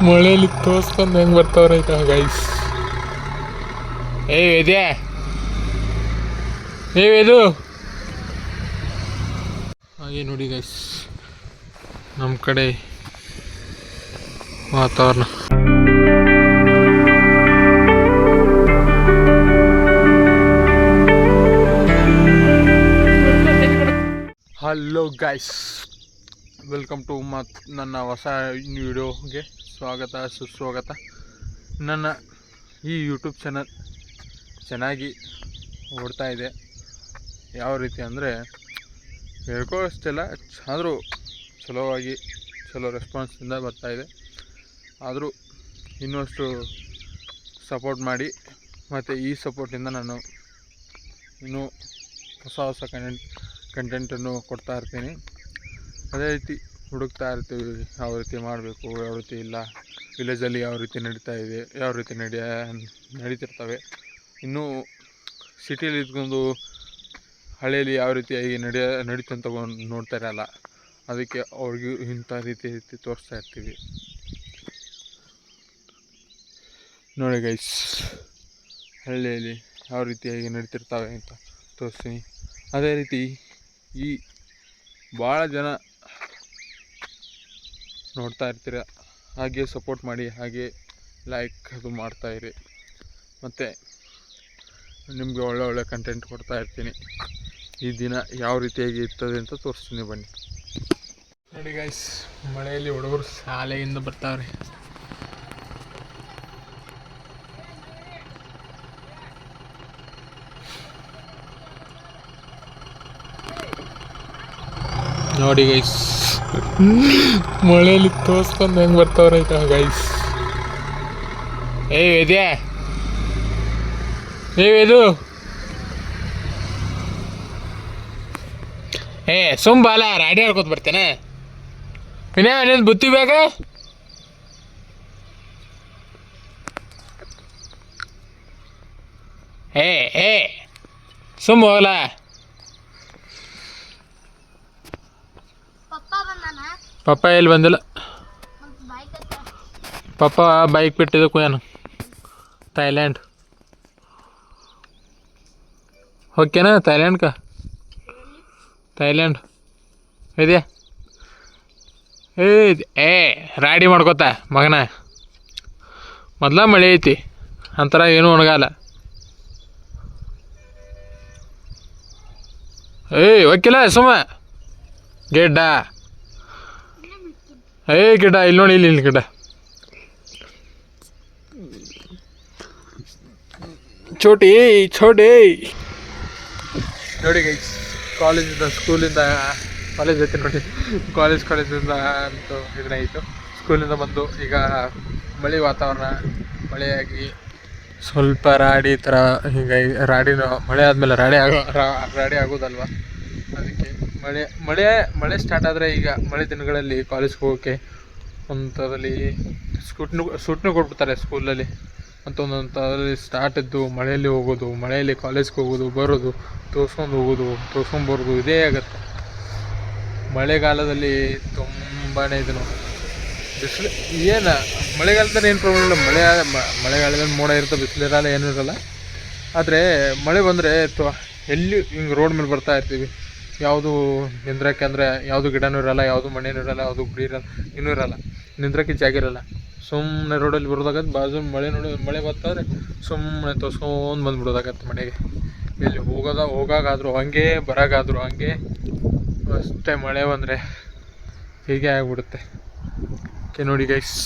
ಮಳೆಯಲ್ಲಿ ತೋರ್ಸ್ಕೊಂಡು ಹೆಂಗೆ ಬರ್ತಾವ್ರೆ ಆಯ್ತಾ ಗೈಸ್. ಇದೆಯಾ ಇದು ಹಾಗೆ ನೋಡಿ ಗೈಸ್ ನಮ್ಮ ಕಡೆ ವಾತಾವರಣ. ಹಲೋ ಗೈಸ್, ವೆಲ್ಕಮ್ ಟು ನನ್ನ ಹೊಸ ವಿಡಿಯೋಗೆ ಸ್ವಾಗತ ಸುಸ್ವಾಗತ. ನನ್ನ ಈ ಯೂಟ್ಯೂಬ್ ಚಾನಲ್ ಚೆನ್ನಾಗಿ ಓಡ್ತಾ ಇದೆ. ಯಾವ ರೀತಿ ಅಂದರೆ ಹೇಳ್ಕೊಳ್ಳೋಷ್ಟೆಲ್ಲ, ಆದರೂ ಚಲೋ ರೆಸ್ಪಾನ್ಸಿಂದ ಬರ್ತಾಯಿದೆ. ಆದರೂ ಇನ್ನಷ್ಟು ಸಪೋರ್ಟ್ ಮಾಡಿ, ಮತ್ತು ಈ ಸಪೋರ್ಟಿಂದ ನಾನು ಇನ್ನೂ ಹೊಸ ಕಂಟೆಂಟನ್ನು ಕೊಡ್ತಾ ಇರ್ತೀನಿ. ಅದೇ ರೀತಿ ಹುಡುಕ್ತಾ ಇರ್ತೀವಿ, ಯಾವ ರೀತಿ ಮಾಡಬೇಕು, ಯಾವ ರೀತಿ ಇಲ್ಲ, ವಿಲೇಜಲ್ಲಿ ಯಾವ ರೀತಿ ನಡೀತಾ ಇದೆ, ಯಾವ ರೀತಿ ನಡೀತಿರ್ತವೆ. ಇನ್ನೂ ಸಿಟಿಯಲ್ಲಿ ಇದ್ಕೊಂಡು ಹಳ್ಳಿಯಲ್ಲಿ ಯಾವ ರೀತಿಯಾಗಿ ನಡೀತು ಅಂತ ನೋಡ್ತಾ ಇರಲ್ಲ. ಅದಕ್ಕೆ ಅವ್ರಿಗೂ ಇಂಥ ರೀತಿ ತೋರಿಸ್ತಾ ಇರ್ತೀವಿ. ನೋಡಿ ಗೈಸ್, ಹಳ್ಳಿಯಲ್ಲಿ ಯಾವ ರೀತಿಯಾಗಿ ನಡೀತಿರ್ತವೆ ಅಂತ ತೋರಿಸ್ತೀನಿ. ಅದೇ ರೀತಿ ಈ ಭಾಳ ಜನ ನೋಡ್ತಾ ಇರ್ತೀರ, ಹಾಗೆ ಸಪೋರ್ಟ್ ಮಾಡಿ, ಹಾಗೆ ಲೈಕ್ ಅದು ಮಾಡ್ತಾಯಿರಿ. ಮತ್ತು ನಿಮಗೆ ಒಳ್ಳೆ ಕಂಟೆಂಟ್ ಕೊಡ್ತಾ ಇರ್ತೀನಿ. ಈ ದಿನ ಯಾವ ರೀತಿಯಾಗಿ ಇರ್ತದೆ ಅಂತ ತೋರಿಸ್ತೀನಿ, ಬನ್ನಿ. ನೋಡಿ ಗೈಸ್, ಮಳೆಯಲ್ಲಿ ಹುಡುಗರು ಶಾಲೆಯಿಂದ ಬರ್ತಾವ್ರೆ. ನೋಡಿ ಗೈಸ್, ಮಳೆಯಲ್ಲಿ ತೋರ್ಸ್ಕೊಂಡು ಹೆಂಗೆ ಬರ್ತಾವ್ರೆ ಆಯ್ತಾ ಗೈಸ್. ಇದೆಯಾ ಇದು ಸುಂಬಾಲ ರಾಡಿ ಆಡ್ಕೊತ ಬರ್ತೇನೆ. ಇನ್ನೇನು ಬುತ್ತಿ ಬೇಗ? ಸುಮ್ಮ ಹೋಗಲ್ಲ. ಪಪ್ಪ ಎಲ್ಲಿ ಬಂದಿಲ್ಲ. ಪಪ್ಪ ಬೈಕ್ ಬಿಟ್ಟಿದ್ದಕ್ಕೂ ಏನು ಥೈಲ್ಯಾಂಡ್ ಓಕೆನಾ? ಥೈಲ್ಯಾಂಡ್ ಇದೆಯಾ? ರಾಡಿ ಮಾಡ್ಕೋತ ಮಗನ. ಮೊದಲ ಮಳೆ ಐತಿ, ಅಂತರ ಏನೂ ಒಣಗಲ್ಲ. ಓಕೆಲ್ಲ ಸುಮ್ಮ ಗಿಡ್ಡ ಗಿಡ್ಡ ಇಲ್ಲಿ ನೋಡಿ, ಇಲ್ಲಿ ಗಿಡ್ಡ ಚೋಟಿ ನೋಡಿ ಗೈಸ್. ಸ್ಕೂಲಿಂದ ಅಂತೂ ಇದನ್ನಾಯಿತು. ಸ್ಕೂಲಿಂದ ಬಂದು ಈಗ ಮಳೆ ವಾತಾವರಣ, ಮಳೆಯಾಗಿ ಸ್ವಲ್ಪ ರಾಡಿ ಥರ ಹೀಗೆ ರಾಡಿನ ಮಳೆ ಆದಮೇಲೆ ರಾಡಿ ಆಗೋದಲ್ವ, ಅದಕ್ಕೆ ಮಳೆ ಸ್ಟಾರ್ಟ್ ಆದರೆ ಈಗ ಮಳೆ ದಿನಗಳಲ್ಲಿ ಕಾಲೇಜ್ಗೆ ಹೋಗೋಕ್ಕೆ ಒಂಥರದಲ್ಲಿ ಸೂಟ್ನು ಕೊಟ್ಬಿಡ್ತಾರೆ ಸ್ಕೂಲಲ್ಲಿ. ಅಂತ ಒಂದೊಂಥರಲ್ಲಿ ಸ್ಟಾರ್ಟ್ ಇದ್ದು ಮಳೆಯಲ್ಲಿ ಹೋಗೋದು, ಮಳೆಯಲ್ಲಿ ಕಾಲೇಜ್ಗೆ ಹೋಗೋದು, ಬರೋದು, ತೋರಿಸ್ಕೊಂಡು ಬರೋದು ಇದೇ ಆಗುತ್ತೆ. ಮಳೆಗಾಲದಲ್ಲಿ ತುಂಬಾ ಇದು ನೋಡಿ. ಬಿಸಿಲು ಏನು ಮಳೆಗಾಲದಲ್ಲಿ ಏನು ಪ್ರಾಬ್ಲಮ್ ಇಲ್ಲ. ಮಳೆಗಾಲದಲ್ಲಿ ಮೋಡ ಇರುತ್ತೆ, ಬಿಸಿಲಿರಲ್ಲ, ಏನೂ ಇರಲ್ಲ. ಆದರೆ ಮಳೆ ಬಂದರೆ ಎಲ್ಲಿ ಹಿಂಗೆ ರೋಡ್ ಮೇಲೆ ಬರ್ತಾ ಇರ್ತೀವಿ, ಯಾವುದು ನಿಂದ್ರಕ್ಕೆ ಅಂದರೆ ಯಾವುದು ಗಿಡನೂ ಇರಲ್ಲ, ಯಾವುದು ಮಣ್ಣೇನೂ ಇರಲ್ಲ, ಯಾವುದು ಗುಡಿ ಇರಲ್ಲ, ಇನ್ನೂ ಇರಲ್ಲ, ನಿಂದ್ರಕ್ಕೆ ಜಾಗ ಇರಲ್ಲ. ಸುಮ್ಮನೆ ರೋಡಲ್ಲಿ ಬರೋದಾಗತ್ತೆ. ಬಾಜು ಮಳೆ ಬರ್ತಾದ್ರೆ ಸುಮ್ಮನೆ ತೋರ್ಸ್ಕೊಂಡು ಬಂದುಬಿಡೋದಾಗತ್ತೆ ಮನೆಗೆ. ಎಲ್ಲಿ ಹೋಗಾಗಾದರೂ ಹಂಗೆ, ಬರೋಗಾದರೂ ಹಂಗೆ, ಅಷ್ಟೇ. ಮಳೆ ಬಂದರೆ ಹೀಗೆ ಆಗಿಬಿಡುತ್ತೆ. ಓಕೆ ನೋಡಿ ಗೈಸ್,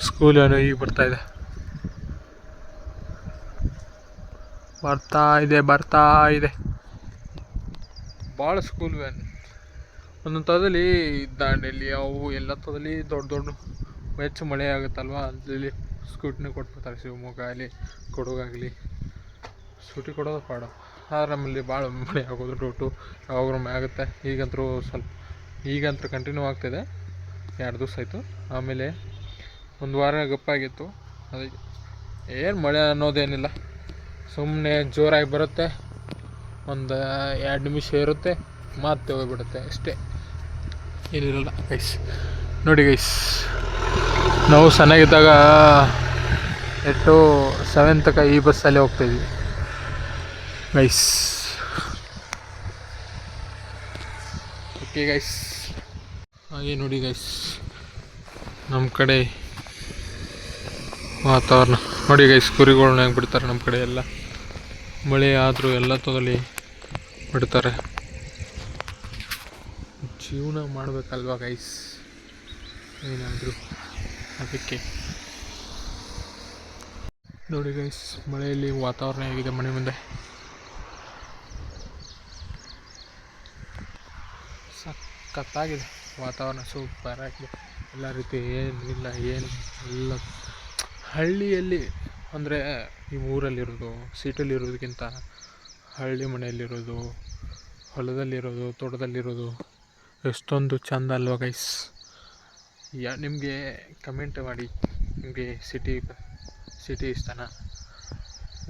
ಸ್ಕೂಲ್ ಏನೋ ಈಗ ಬರ್ತಾ ಇದೆ ಭಾಳ ಸ್ಕೂಲ್ ವ್ಯಾನ್. ಒಂದೊಂದು ಥರದಲ್ಲಿ ದಾಂಡೇಲಿ ಅವು ಎಲ್ಲ ಥರದಲ್ಲಿ ದೊಡ್ಡ ಹೆಚ್ಚು ಮಳೆ ಆಗುತ್ತಲ್ವ, ಅಲ್ಲಿ ಸ್ಕೂಟಿನ ಕೊಟ್ಬಿಡ್ತಾರೆ. ಶಿವಮೊಗ್ಗ ಆಗಲಿ, ಕೊಡಗಾಗಲಿ ಸ್ಕೂಟಿ ಕೊಡೋದು ಪಾಡು. ಆದ್ರೆ ನಮ್ಮಲ್ಲಿ ಭಾಳ ಮಳೆ ಆಗೋದು ರೂಟು ಯಾವಾಗಲೂ ಆಗುತ್ತೆ. ಈಗಂತೂ ಕಂಟಿನ್ಯೂ ಆಗ್ತಿದೆ. 2 ದಿವಸ ಆಯಿತು. ಆಮೇಲೆ ಒಂದು ವಾರ ಗಪ್ಪಾಗಿತ್ತು. ಅದಕ್ಕೆ ಏನು ಮಳೆ ಅನ್ನೋದೇನಿಲ್ಲ, ಸುಮ್ಮನೆ ಜೋರಾಗಿ ಬರುತ್ತೆ, ಒಂದು 2 ನಿಮಿಷ ಇರುತ್ತೆ, ಮತ್ತೆ ಹೋಗ್ಬಿಡುತ್ತೆ ಅಷ್ಟೇ. ಏನಿರಲ್ಲ ಗೈಸ್. ನೋಡಿ ಗೈಸ್, ನಾವು ಸಣ್ಣಗಿದ್ದಾಗ 7 ತನಕ ಈ ಬಸ್ಸಲ್ಲೇ ಹೋಗ್ತಾಯಿದ್ವಿ ಗೈಸ್. ಓಕೆ ಗೈಸ್, ಹಾಗೆ ನೋಡಿ ಗೈಸ್ ನಮ್ಮ ಕಡೆ ವಾತಾವರಣ ನೋಡಿ ಗೈಸ್. ಕುರಿಗಳ್ನ ಹೆಂಗೆ ಬಿಡ್ತಾರೆ ನಮ್ಮ ಕಡೆ ಎಲ್ಲ. ಮಳೆ ಆದರೂ ಎಲ್ಲ ತೊಗಲಿ ಬಿಡ್ತಾರೆ. ಜೀವನ ಮಾಡಬೇಕಲ್ವಾ ಗೈಸ್, ಏನಾದರೂ ಅದಕ್ಕೆ. ನೋಡಿ ಗೈಸ್, ಮಳೆಯಲ್ಲಿ ವಾತಾವರಣ ಹೇಗಿದೆ ಮನೆ ಮುಂದೆ. ಸಖತ್ತಾಗಿದೆ ವಾತಾವರಣ, ಸೂಪರ್ ಆಗಿದೆ ಎಲ್ಲ ರೀತಿ. ಏನಿಲ್ಲ ಎಲ್ಲ ಹಳ್ಳಿಯಲ್ಲಿ ಅಂದರೆ ಈ ಊರಲ್ಲಿರೋದು, ಸಿಟಿಲಿರೋದಕ್ಕಿಂತ ಹಳ್ಳಿ ಮನೆಯಲ್ಲಿರೋದು, ಹೊಲದಲ್ಲಿರೋದು, ತೋಟದಲ್ಲಿರೋದು ಎಷ್ಟೊಂದು ಚೆಂದ ಅಲ್ವಾ ಗೈಸ್. ನಿಮಗೆ ಕಮೆಂಟ್ ಮಾಡಿ, ನಿಮಗೆ ಸಿಟಿ ಇಷ್ಟನಾ,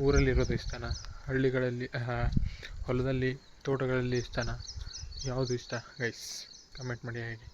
ಊರಲ್ಲಿರೋದು ಇಷ್ಟನಾ, ಹಳ್ಳಿಗಳಲ್ಲಿ ಹೊಲದಲ್ಲಿ ತೋಟಗಳಲ್ಲಿ ಇಷ್ಟನಾ, ಯಾವುದು ಇಷ್ಟ ಗೈಸ್ ಕಮೆಂಟ್ ಮಾಡಿ ಹಾಗೆ.